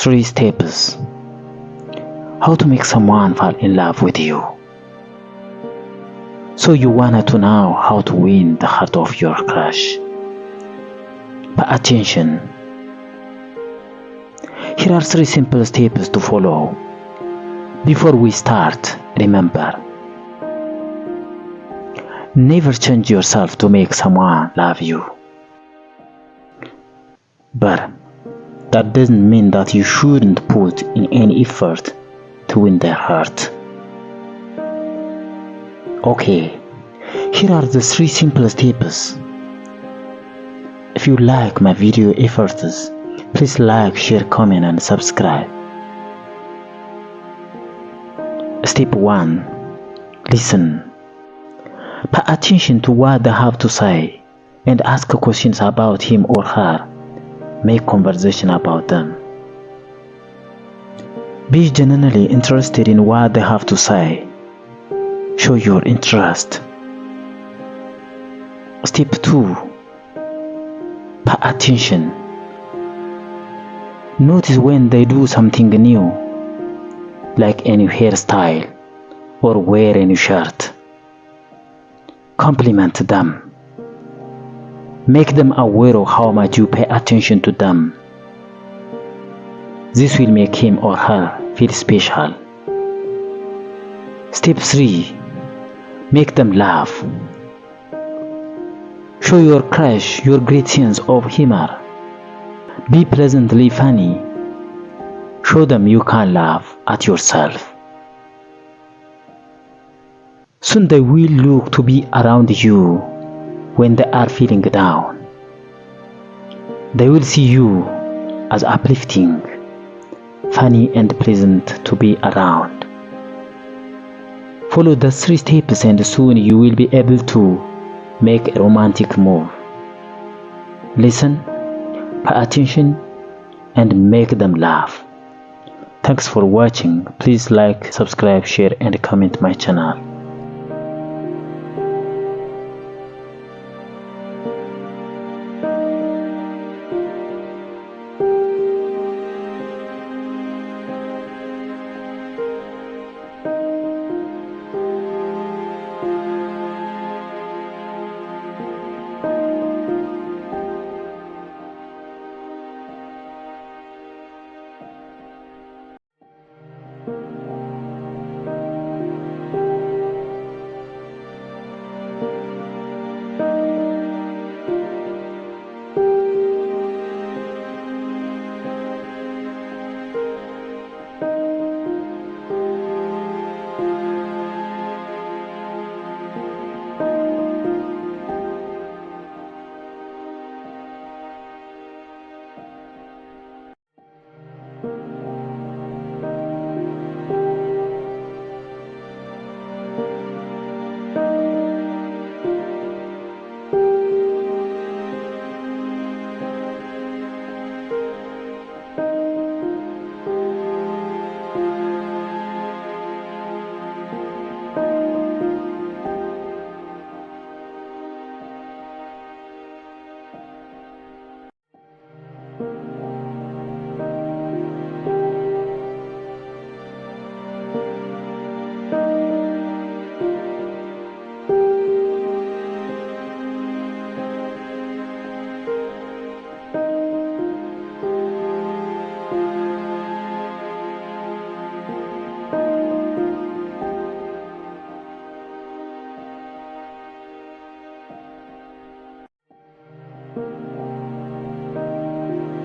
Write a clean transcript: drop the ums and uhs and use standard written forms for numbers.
3 steps. How to make someone fall in love with you. So you wanted to know how to win the heart of your crush. Pay attention. Here are 3 simple steps to follow. Before we start, remember, never change yourself to make someone love you. But that doesn't mean that you shouldn't put in any effort to win their heart. Okay, here are the 3 simple steps. If you like my video efforts, please like, share, comment and subscribe. Step 1. Listen. Pay attention to what they have to say and ask questions about him or her. Make conversation about them. Be genuinely interested in what they have to say. Show your interest. Step 2. Pay attention. Notice when they do something new, like a new hairstyle or wear a new shirt. Compliment them. Make them aware of how much you pay attention to them. This will make him or her feel special. Step 3. Make them laugh. Show your crush your great sense of humor. Be pleasantly funny. Show them you can laugh at yourself. Soon they will look to be around you when they are feeling down. They will see you as uplifting, funny and pleasant to be around. Follow the 3 steps and soon you will be able to make a romantic move. Listen, pay attention and make them laugh. Thanks for watching. Please like, subscribe, share and comment my channel.